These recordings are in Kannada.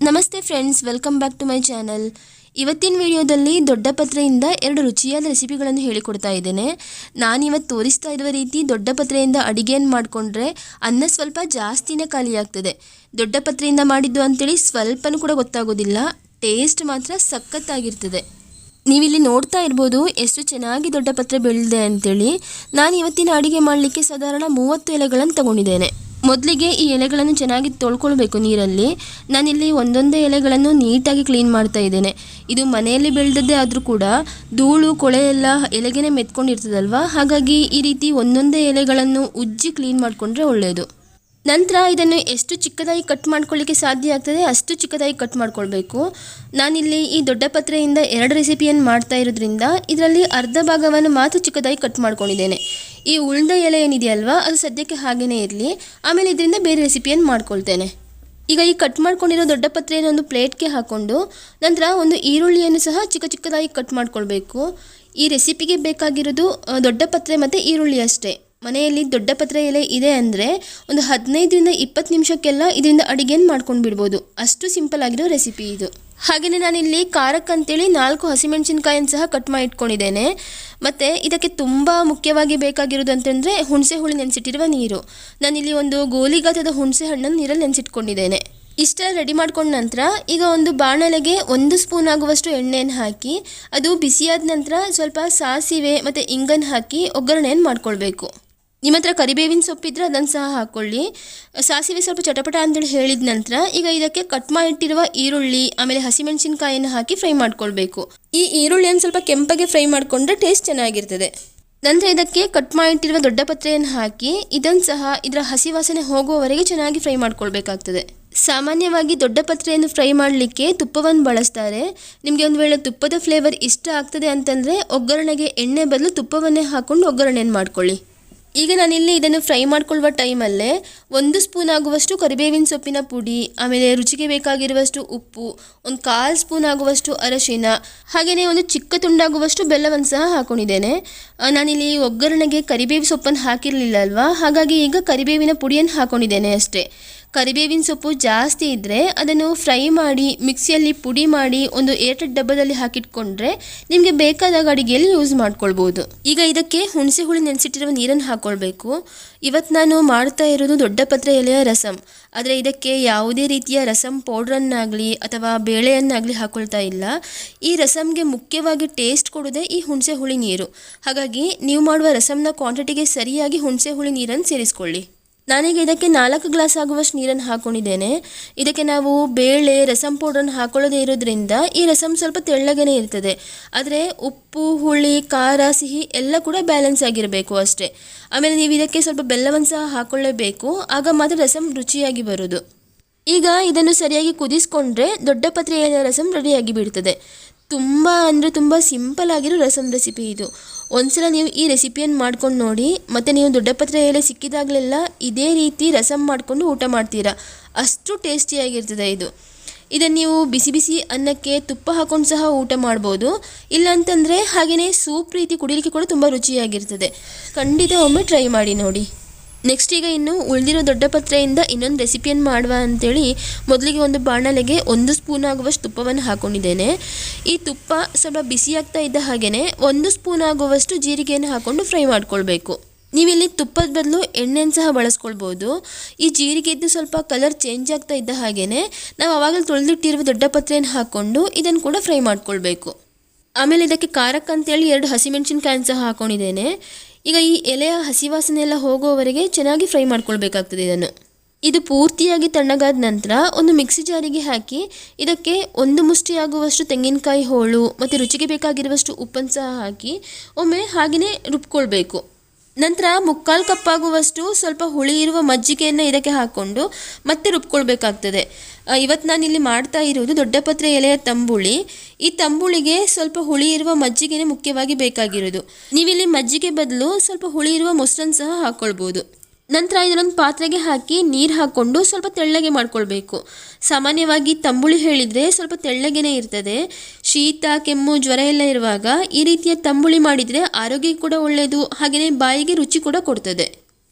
ನಮಸ್ತೆ friends, welcome back to my channel. ಇವತ್ತಿನ ವಿಡಿಯೋದಲ್ಲಿ ದೊಡ್ಡ ಪತ್ರೆಯಿಂದ 2 ರುಚಿಯಾದ ರೆಸಿಪಿಗಳನ್ನು ಹೇಳಿಕೊಡ್ತಾ ಇದ್ದೇನೆ. ನಾನಿವತ್ತು ತೋರಿಸ್ತಾ ಇರುವ ರೀತಿ ದೊಡ್ಡ ಪತ್ರೆಯಿಂದ ಅಡಿಗೆಯನ್ನು ಮಾಡಿಕೊಂಡ್ರೆ ಅನ್ನ ಸ್ವಲ್ಪ ಜಾಸ್ತಿನೇ ಖಾಲಿ ಆಗ್ತದೆ. ದೊಡ್ಡ ಪತ್ರೆಯಿಂದ ಮಾಡಿದ್ದು ಅಂತೇಳಿ ಸ್ವಲ್ಪನೂ ಕೂಡ ಗೊತ್ತಾಗೋದಿಲ್ಲ. ಟೇಸ್ಟ್ ಮಾತ್ರ ಸಖತ್ತಾಗಿರ್ತದೆ. ನೀವಿಲ್ಲಿ ನೋಡ್ತಾ ಇರ್ಬೋದು ಎಷ್ಟು ಚೆನ್ನಾಗಿ ದೊಡ್ಡ ಪತ್ರೆ ಬೆಳೆದಿದೆ ಅಂತೇಳಿ. ನಾನು ಇವತ್ತಿನ ಅಡಿಗೆ ಮಾಡಲಿಕ್ಕೆ ಸಾಧಾರಣ 30 ಎಲೆಗಳನ್ನು ತಗೊಂಡಿದ್ದೇನೆ. ಮೊದಲಿಗೆ ಈ ಎಲೆಗಳನ್ನು ಚೆನ್ನಾಗಿ ತೊಳ್ಕೊಳ್ಬೇಕು ನೀರಲ್ಲಿ. ನಾನಿಲ್ಲಿ ಒಂದೊಂದೇ ಎಲೆಗಳನ್ನು ನೀಟಾಗಿ ಕ್ಲೀನ್ ಮಾಡ್ತಾ ಇದ್ದೇನೆ. ಇದು ಮನೆಯಲ್ಲಿ ಬೆಳೆದದ್ದೇ ಆದರೂ ಕೂಡ ಧೂಳು ಕೊಳೆ ಎಲ್ಲ ಎಲೆಗೆನೆ ಮೆತ್ಕೊಂಡಿರ್ತದಲ್ವ, ಹಾಗಾಗಿ ಈ ರೀತಿ ಒಂದೊಂದೇ ಎಲೆಗಳನ್ನು ಉಜ್ಜಿ ಕ್ಲೀನ್ ಮಾಡಿಕೊಂಡ್ರೆ ಒಳ್ಳೆಯದು. ನಂತರ ಇದನ್ನು ಎಷ್ಟು ಚಿಕ್ಕದಾಗಿ ಕಟ್ ಮಾಡ್ಕೊಳ್ಳಿಕ್ಕೆ ಸಾಧ್ಯ ಆಗ್ತದೆ ಅಷ್ಟು ಚಿಕ್ಕದಾಗಿ ಕಟ್ ಮಾಡ್ಕೊಳ್ಬೇಕು. ನಾನಿಲ್ಲಿ ಈ ದೊಡ್ಡ ಪತ್ರೆಯಿಂದ 2 ರೆಸಿಪಿಯನ್ನು ಮಾಡ್ತಾ ಇರೋದ್ರಿಂದ ಇದರಲ್ಲಿ ಅರ್ಧ ಭಾಗವನ್ನು ಮಾತ್ರ ಚಿಕ್ಕದಾಗಿ ಕಟ್ ಮಾಡ್ಕೊಂಡಿದ್ದೇನೆ. ಈ ಉಳಿದ ಎಲೆ ಏನಿದೆಯಲ್ವಾ ಅದು ಸದ್ಯಕ್ಕೆ ಹಾಗೇ ಇರಲಿ, ಆಮೇಲೆ ಇದರಿಂದ ಬೇರೆ ರೆಸಿಪಿಯನ್ನು ಮಾಡ್ಕೊಳ್ತೇನೆ. ಈಗ ಈ ಕಟ್ ಮಾಡ್ಕೊಂಡಿರೋ ದೊಡ್ಡ ಪತ್ರೆಯನ್ನು ಒಂದು ಪ್ಲೇಟ್ಗೆ ಹಾಕ್ಕೊಂಡು ನಂತರ ಒಂದು ಈರುಳ್ಳಿಯನ್ನು ಸಹ ಚಿಕ್ಕದಾಗಿ ಕಟ್ ಮಾಡ್ಕೊಳ್ಬೇಕು. ಈ ರೆಸಿಪಿಗೆ ಬೇಕಾಗಿರೋದು ದೊಡ್ಡ ಪತ್ರೆ ಮತ್ತು ಈರುಳ್ಳಿ ಅಷ್ಟೇ. ಮನೆಯಲ್ಲಿ ದೊಡ್ಡ ಪತ್ರೆ ಎಲೆ ಇದೆ ಅಂದರೆ ಒಂದು 15ರಿಂದ 20 ನಿಮಿಷಕ್ಕೆಲ್ಲ ಇದರಿಂದ ಅಡುಗೆಯನ್ನು ಮಾಡ್ಕೊಂಡು ಬಿಡ್ಬೋದು. ಅಷ್ಟು ಸಿಂಪಲ್ ಆಗಿರೋ ರೆಸಿಪಿ ಇದು. ಹಾಗೆಯೇ ನಾನಿಲ್ಲಿ ಖಾರಕ್ಕಂತೇಳಿ 4 ಹಸಿಮೆಣಸಿನ್ಕಾಯನ್ನು ಸಹ ಕಟ್ ಮಾಡಿ ಇಟ್ಕೊಂಡಿದ್ದೇನೆ. ಮತ್ತು ಇದಕ್ಕೆ ತುಂಬ ಮುಖ್ಯವಾಗಿ ಬೇಕಾಗಿರೋದು ಅಂತಂದರೆ ಹುಣಸೆ ಹುಳಿ ನೆನೆಸಿಟ್ಟಿರುವ ನೀರು. ನಾನಿಲ್ಲಿ ಒಂದು ಗೋಲಿಗಾತ್ರದ ಹುಣಸೆ ಹಣ್ಣನ್ನು ನೀರಲ್ಲಿ ನೆನೆಸಿಟ್ಕೊಂಡಿದ್ದೇನೆ. ಇಷ್ಟ ರೆಡಿ ಮಾಡ್ಕೊಂಡ ನಂತರ ಈಗ ಒಂದು ಬಾಣಲೆಗೆ 1 ಸ್ಪೂನ್ ಆಗುವಷ್ಟು ಎಣ್ಣೆಯನ್ನು ಹಾಕಿ ಅದು ಬಿಸಿಯಾದ ನಂತರ ಸ್ವಲ್ಪ ಸಾಸಿವೆ ಮತ್ತು ಇಂಗನ್ನು ಹಾಕಿ ಒಗ್ಗರಣೆಯನ್ನು ಮಾಡ್ಕೊಳ್ಬೇಕು. ನಿಮ್ಮ ಹತ್ರ ಕರಿಬೇವಿನ ಸೊಪ್ಪಿದ್ರೆ ಅದನ್ನು ಸಹ ಹಾಕ್ಕೊಳ್ಳಿ. ಸಾಸಿವೆ ಸ್ವಲ್ಪ ಚಟಪಟ ಅಂತೇಳಿ ಹೇಳಿದ ನಂತರ ಈಗ ಇದಕ್ಕೆ ಕಟ್ ಮಾಡಿಟ್ಟಿರುವ ಈರುಳ್ಳಿ ಆಮೇಲೆ ಹಸಿಮೆಣಸಿನ್ಕಾಯನ್ನು ಹಾಕಿ ಫ್ರೈ ಮಾಡ್ಕೊಳ್ಬೇಕು. ಈ ಈರುಳ್ಳಿಯನ್ನು ಸ್ವಲ್ಪ ಕೆಂಪಗೆ ಫ್ರೈ ಮಾಡಿಕೊಂಡ್ರೆ ಟೇಸ್ಟ್ ಚೆನ್ನಾಗಿರ್ತದೆ. ನಂತರ ಇದಕ್ಕೆ ಕಟ್ ಮಾಡಿಟ್ಟಿರುವ ದೊಡ್ಡ ಪತ್ರೆಯನ್ನು ಹಾಕಿ ಇದನ್ನು ಸಹ ಇದರ ಹಸಿ ವಾಸನೆ ಹೋಗುವವರೆಗೆ ಚೆನ್ನಾಗಿ ಫ್ರೈ ಮಾಡ್ಕೊಳ್ಬೇಕಾಗ್ತದೆ. ಸಾಮಾನ್ಯವಾಗಿ ದೊಡ್ಡ ಪತ್ರೆಯನ್ನು ಫ್ರೈ ಮಾಡಲಿಕ್ಕೆ ತುಪ್ಪವನ್ನು ಬಳಸ್ತಾರೆ. ನಿಮಗೆ ಒಂದು ವೇಳೆ ತುಪ್ಪದ ಫ್ಲೇವರ್ ಇಷ್ಟ ಆಗ್ತದೆ ಅಂತಂದರೆ ಒಗ್ಗರಣೆಗೆ ಎಣ್ಣೆ ಬದಲು ತುಪ್ಪವನ್ನೇ ಹಾಕ್ಕೊಂಡು ಒಗ್ಗರಣೆಯನ್ನು ಮಾಡ್ಕೊಳ್ಳಿ. ಈಗ ನಾನಿಲ್ಲಿ ಇದನ್ನು ಫ್ರೈ ಮಾಡ್ಕೊಳ್ಳುವ ಟೈಮಲ್ಲೇ 1 ಸ್ಪೂನ್ ಆಗುವಷ್ಟು ಕರಿಬೇವಿನ ಸೊಪ್ಪಿನ ಪುಡಿ, ಆಮೇಲೆ ರುಚಿಗೆ ಬೇಕಾಗಿರುವಷ್ಟು ಉಪ್ಪು, ಒಂದು 1/4 ಸ್ಪೂನ್ ಆಗುವಷ್ಟು ಅರಶಿನ, ಹಾಗೆಯೇ ಒಂದು ಚಿಕ್ಕ ತುಂಡಾಗುವಷ್ಟು ಬೆಲ್ಲವನ್ನು ಸಹ ಹಾಕ್ಕೊಂಡಿದ್ದೇನೆ. ನಾನಿಲ್ಲಿ ಒಗ್ಗರಣೆಗೆ ಕರಿಬೇವು ಸೊಪ್ಪನ್ನು ಹಾಕಿರಲಿಲ್ಲ ಅಲ್ವಾ, ಹಾಗಾಗಿ ಈಗ ಕರಿಬೇವಿನ ಪುಡಿಯನ್ನು ಹಾಕ್ಕೊಂಡಿದ್ದೇನೆ ಅಷ್ಟೇ. ಕರಿಬೇವಿನ ಸೊಪ್ಪು ಜಾಸ್ತಿ ಇದ್ದರೆ ಅದನ್ನು ಫ್ರೈ ಮಾಡಿ ಮಿಕ್ಸಿಯಲ್ಲಿ ಪುಡಿ ಮಾಡಿ ಒಂದು ಏರ್ಟೈಟ್ ಡಬ್ಬದಲ್ಲಿ ಹಾಕಿಟ್ಕೊಂಡ್ರೆ ನಿಮಗೆ ಬೇಕಾದಾಗ ಅಡುಗೆಯಲ್ಲಿ ಯೂಸ್ ಮಾಡ್ಕೊಳ್ಬೋದು. ಈಗ ಇದಕ್ಕೆ ಹುಣಸೆ ಹುಳಿ ನೆನೆಸಿಟ್ಟಿರುವ ನೀರನ್ನು ಹಾಕ್ಕೊಳ್ಬೇಕು. ಇವತ್ತು ನಾನು ಮಾಡ್ತಾ ಇರೋದು ದೊಡ್ಡ ಪತ್ರೆ ಎಲೆಯ ರಸಂ, ಆದರೆ ಇದಕ್ಕೆ ಯಾವುದೇ ರೀತಿಯ ರಸಂ ಪೌಡ್ರನ್ನಾಗಲಿ ಅಥವಾ ಬೇಳೆಯನ್ನಾಗಲಿ ಹಾಕ್ಕೊಳ್ತಾ ಇಲ್ಲ. ಈ ರಸಂಗೆ ಮುಖ್ಯವಾಗಿ ಟೇಸ್ಟ್ ಕೊಡೋದೇ ಈ ಹುಣಸೆ ಹುಳಿ ನೀರು. ಹಾಗಾಗಿ ನೀವು ಮಾಡುವ ರಸಂನ ಕ್ವಾಂಟಿಟಿಗೆ ಸರಿಯಾಗಿ ಹುಣಸೆ ಹುಳಿ ನೀರನ್ನು ಸೇರಿಸ್ಕೊಳ್ಳಿ. ನಾನೀಗ ಇದಕ್ಕೆ 4 ಗ್ಲಾಸ್ ಆಗುವಷ್ಟು ನೀರನ್ನು ಹಾಕ್ಕೊಂಡಿದ್ದೇನೆ. ಇದಕ್ಕೆ ನಾವು ಬೇಳೆ ರಸಂ ಪೌಡ್ರನ್ನು ಹಾಕೊಳ್ಳೋದೇ ಇರೋದ್ರಿಂದ ಈ ರಸಂ ಸ್ವಲ್ಪ ತೆಳ್ಳಗೇ ಇರ್ತದೆ. ಆದರೆ ಉಪ್ಪು, ಹುಳಿ, ಖಾರ, ಸಿಹಿ ಎಲ್ಲ ಕೂಡ ಬ್ಯಾಲೆನ್ಸ್ ಆಗಿರಬೇಕು ಅಷ್ಟೇ. ಆಮೇಲೆ ನೀವು ಇದಕ್ಕೆ ಸ್ವಲ್ಪ ಬೆಲ್ಲವನ್ನು ಸಹ ಹಾಕ್ಕೊಳ್ಳೇಬೇಕು, ಆಗ ಮಾತ್ರ ರಸಂ ರುಚಿಯಾಗಿ ಬರೋದು. ಈಗ ಇದನ್ನು ಸರಿಯಾಗಿ ಕುದಿಸ್ಕೊಂಡ್ರೆ ದೊಡ್ಡ ಪತ್ರೆಯ ರಸಂ ರೆಡಿಯಾಗಿ ಬಿಡ್ತದೆ. ತುಂಬ ಅಂದರೆ ತುಂಬ ಸಿಂಪಲ್ ಆಗಿರೋ ರಸಂ ರೆಸಿಪಿ ಇದು. ಒಂದ್ಸಲ ನೀವು ಈ ರೆಸಿಪಿಯನ್ನು ಮಾಡ್ಕೊಂಡು ನೋಡಿ, ಮತ್ತು ನೀವು ದೊಡ್ಡ ಪತ್ರೆ ಎಲೆ ಸಿಕ್ಕಿದಾಗಲೆಲ್ಲ ಇದೇ ರೀತಿ ರಸಂ ಮಾಡಿಕೊಂಡು ಊಟ ಮಾಡ್ತೀರಾ. ಅಷ್ಟು ಟೇಸ್ಟಿಯಾಗಿರ್ತದೆ ಇದು. ಇದನ್ನು ನೀವು ಬಿಸಿ ಬಿಸಿ ಅನ್ನಕ್ಕೆ ತುಪ್ಪ ಹಾಕೊಂಡು ಸಹ ಊಟ ಮಾಡ್ಬೋದು. ಇಲ್ಲಾಂತಂದರೆ ಹಾಗೆಯೇ ಸೂಪ್ ರೀತಿ ಕುಡಿಲಿಕ್ಕೆ ಕೂಡ ತುಂಬ ರುಚಿಯಾಗಿರ್ತದೆ. ಖಂಡಿತ ಒಮ್ಮೆ ಟ್ರೈ ಮಾಡಿ ನೋಡಿ. ನೆಕ್ಸ್ಟ್ ಈಗ ಇನ್ನು ಉಳಿದಿರೋ ದೊಡ್ಡ ಪತ್ರೆಯಿಂದ ಇನ್ನೊಂದು ರೆಸಿಪಿಯನ್ನು ಮಾಡುವ ಅಂಥೇಳಿ ಮೊದಲಿಗೆ ಒಂದು ಬಾಣಲೆಗೆ 1 ಸ್ಪೂನ್ ಆಗುವಷ್ಟು ತುಪ್ಪವನ್ನು ಹಾಕ್ಕೊಂಡಿದ್ದೇನೆ. ಈ ತುಪ್ಪ ಸ್ವಲ್ಪ ಬಿಸಿಯಾಗ್ತಾ ಇದ್ದ ಹಾಗೆಯೇ 1 ಸ್ಪೂನ್ ಆಗುವಷ್ಟು ಜೀರಿಗೆಯನ್ನು ಹಾಕ್ಕೊಂಡು ಫ್ರೈ ಮಾಡ್ಕೊಳ್ಬೇಕು. ನೀವಿಲ್ಲಿ ತುಪ್ಪದ ಬದಲು ಎಣ್ಣೆಯನ್ನು ಸಹ ಬಳಸ್ಕೊಳ್ಬೋದು. ಈ ಜೀರಿಗೆದ್ದು ಸ್ವಲ್ಪ ಕಲರ್ ಚೇಂಜ್ ಆಗ್ತಾ ಇದ್ದ ಹಾಗೆಯೇ ನಾವು ಆವಾಗಲೇ ತೊಳೆದಿಟ್ಟಿರುವ ದೊಡ್ಡ ಪತ್ರೆಯನ್ನು ಹಾಕ್ಕೊಂಡು ಇದನ್ನು ಕೂಡ ಫ್ರೈ ಮಾಡ್ಕೊಳ್ಬೇಕು. ಆಮೇಲೆ ಇದಕ್ಕೆ ಖಾರಕ್ಕಂತೇಳಿ 2 ಹಸಿಮೆಣಸಿನ್ಕಾಯನ್ನು ಸಹ ಹಾಕ್ಕೊಂಡಿದ್ದೇನೆ. ಈಗ ಈ ಎಲೆಯ ಹಸಿ ವಾಸನೆ ಎಲ್ಲ ಹೋಗುವವರೆಗೆ ಚೆನ್ನಾಗಿ ಫ್ರೈ ಮಾಡ್ಕೊಳ್ಬೇಕಾಗ್ತದೆ ಇದನ್ನು. ಇದು ಪೂರ್ತಿಯಾಗಿ ತಣ್ಣಗಾದ ನಂತರ ಒಂದು ಮಿಕ್ಸಿ ಜಾರಿಗೆ ಹಾಕಿ ಇದಕ್ಕೆ 1 ಮುಷ್ಟಿ ಆಗುವಷ್ಟು ತೆಂಗಿನಕಾಯಿ ಹೋಳು ಮತ್ತು ರುಚಿಗೆ ಬೇಕಾಗಿರುವಷ್ಟು ಉಪ್ಪನ್ನು ಸಹ ಹಾಕಿ ಒಮ್ಮೆ ಹಾಗೆಯೇ ರುಬ್ಕೊಳ್ಬೇಕು. ನಂತರ 3/4 ಕಪ್ ಆಗುವಷ್ಟು ಸ್ವಲ್ಪ ಹುಳಿ ಇರುವ ಮಜ್ಜಿಗೆಯನ್ನು ಇದಕ್ಕೆ ಹಾಕ್ಕೊಂಡು ಮತ್ತೆ ರುಬ್ಕೊಳ್ಬೇಕಾಗ್ತದೆ. ಇವತ್ತು ನಾನಿಲ್ಲಿ ಮಾಡ್ತಾ ಇರೋದು ದೊಡ್ಡ ಪತ್ರೆ ಎಲೆಯ ತಂಬುಳಿ. ಈ ತಂಬುಳಿಗೆ ಸ್ವಲ್ಪ ಹುಳಿ ಇರುವ ಮಜ್ಜಿಗೆನೇ ಮುಖ್ಯವಾಗಿ ಬೇಕಾಗಿರೋದು. ನೀವಿಲ್ಲಿ ಮಜ್ಜಿಗೆ ಬದಲು ಸ್ವಲ್ಪ ಹುಳಿ ಇರುವ ಮೊಸರನ್ನು ಸಹ ಹಾಕ್ಕೊಳ್ಬೋದು. ನಂತರ ಇದನ್ನೊಂದು ಪಾತ್ರೆಗೆ ಹಾಕಿ ನೀರು ಹಾಕ್ಕೊಂಡು ಸ್ವಲ್ಪ ತೆಳ್ಳಗೆ ಮಾಡ್ಕೊಳ್ಬೇಕು. ಸಾಮಾನ್ಯವಾಗಿ ತಂಬುಳಿ ಹೇಳಿದರೆ ಸ್ವಲ್ಪ ತೆಳ್ಳಗೇ ಇರ್ತದೆ. ಶೀತ, ಕೆಮ್ಮು, ಜ್ವರ ಎಲ್ಲ ಇರುವಾಗ ಈ ರೀತಿಯ ತಂಬುಳಿ ಮಾಡಿದರೆ ಆರೋಗ್ಯಕ್ಕೆ ಕೂಡ ಒಳ್ಳೆಯದು, ಹಾಗೆಯೇ ಬಾಯಿಗೆ ರುಚಿ ಕೂಡ ಕೊಡ್ತದೆ.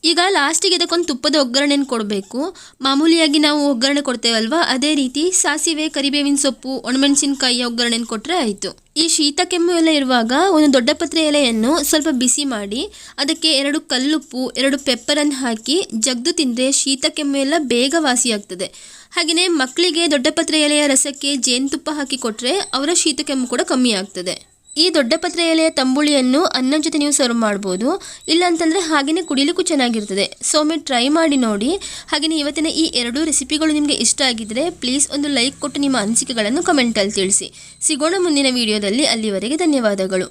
ಈಗ ಲಾಸ್ಟಿಗೆ ಇದಕ್ಕೊಂದು ತುಪ್ಪದ ಒಗ್ಗರಣೆನ ಕೊಡಬೇಕು. ಮಾಮೂಲಿಯಾಗಿ ನಾವು ಒಗ್ಗರಣೆ ಕೊಡ್ತೇವಲ್ವ, ಅದೇ ರೀತಿ ಸಾಸಿವೆ, ಕರಿಬೇವಿನ ಸೊಪ್ಪು, ಒಣಮೆಣಸಿನಕಾಯಿ ಒಗ್ಗರಣೆನ ಕೊಟ್ಟರೆ ಆಯಿತು. ಈ ಶೀತ ಕೆಮ್ಮು ಎಲ್ಲ ಇರುವಾಗ ಒಂದು ದೊಡ್ಡ ಪತ್ರೆ ಎಲೆಯನ್ನು ಸ್ವಲ್ಪ ಬಿಸಿ ಮಾಡಿ ಅದಕ್ಕೆ 2 ಕಲ್ಲುಪ್ಪು, 2 ಪೆಪ್ಪರನ್ನು ಹಾಕಿ ಜಗ್ದು ತಿಂದರೆ ಶೀತ ಕೆಮ್ಮು ಎಲ್ಲ ಬೇಗ ವಾಸಿಯಾಗ್ತದೆ. ಹಾಗೆಯೇ ಮಕ್ಕಳಿಗೆ ದೊಡ್ಡ ಪತ್ರೆ ಎಲೆಯ ರಸಕ್ಕೆ ಜೇನುತುಪ್ಪ ಹಾಕಿ ಕೊಟ್ಟರೆ ಅವರ ಶೀತ ಕೆಮ್ಮು ಕೂಡ ಕಮ್ಮಿ ಆಗ್ತದೆ. ಈ ದೊಡ್ಡ ಪತ್ರೆ ಎಲೆಯ ತಂಬುಳಿಯನ್ನು ಅನ್ನದ ಜೊತೆ ನೀವು ಸರ್ವ್ ಮಾಡ್ಬೋದು, ಇಲ್ಲಾಂತಂದರೆ ಹಾಗೆಯೇ ಕುಡಿಲಿಕ್ಕೂ ಚೆನ್ನಾಗಿರ್ತದೆ. ಸೊ ಒಮ್ಮೆ ಟ್ರೈ ಮಾಡಿ ನೋಡಿ. ಹಾಗೆಯೇ ಇವತ್ತಿನ ಈ 2 ರೆಸಿಪಿಗಳು ನಿಮಗೆ ಇಷ್ಟ ಆಗಿದ್ದರೆ ಪ್ಲೀಸ್ ಒಂದು ಲೈಕ್ ಕೊಟ್ಟು ನಿಮ್ಮ ಅನಿಸಿಕೆಗಳನ್ನು ಕಮೆಂಟಲ್ಲಿ ತಿಳಿಸಿ. ಸಿಗೋಣ ಮುಂದಿನ ವಿಡಿಯೋದಲ್ಲಿ. ಅಲ್ಲಿವರೆಗೆ ಧನ್ಯವಾದಗಳು.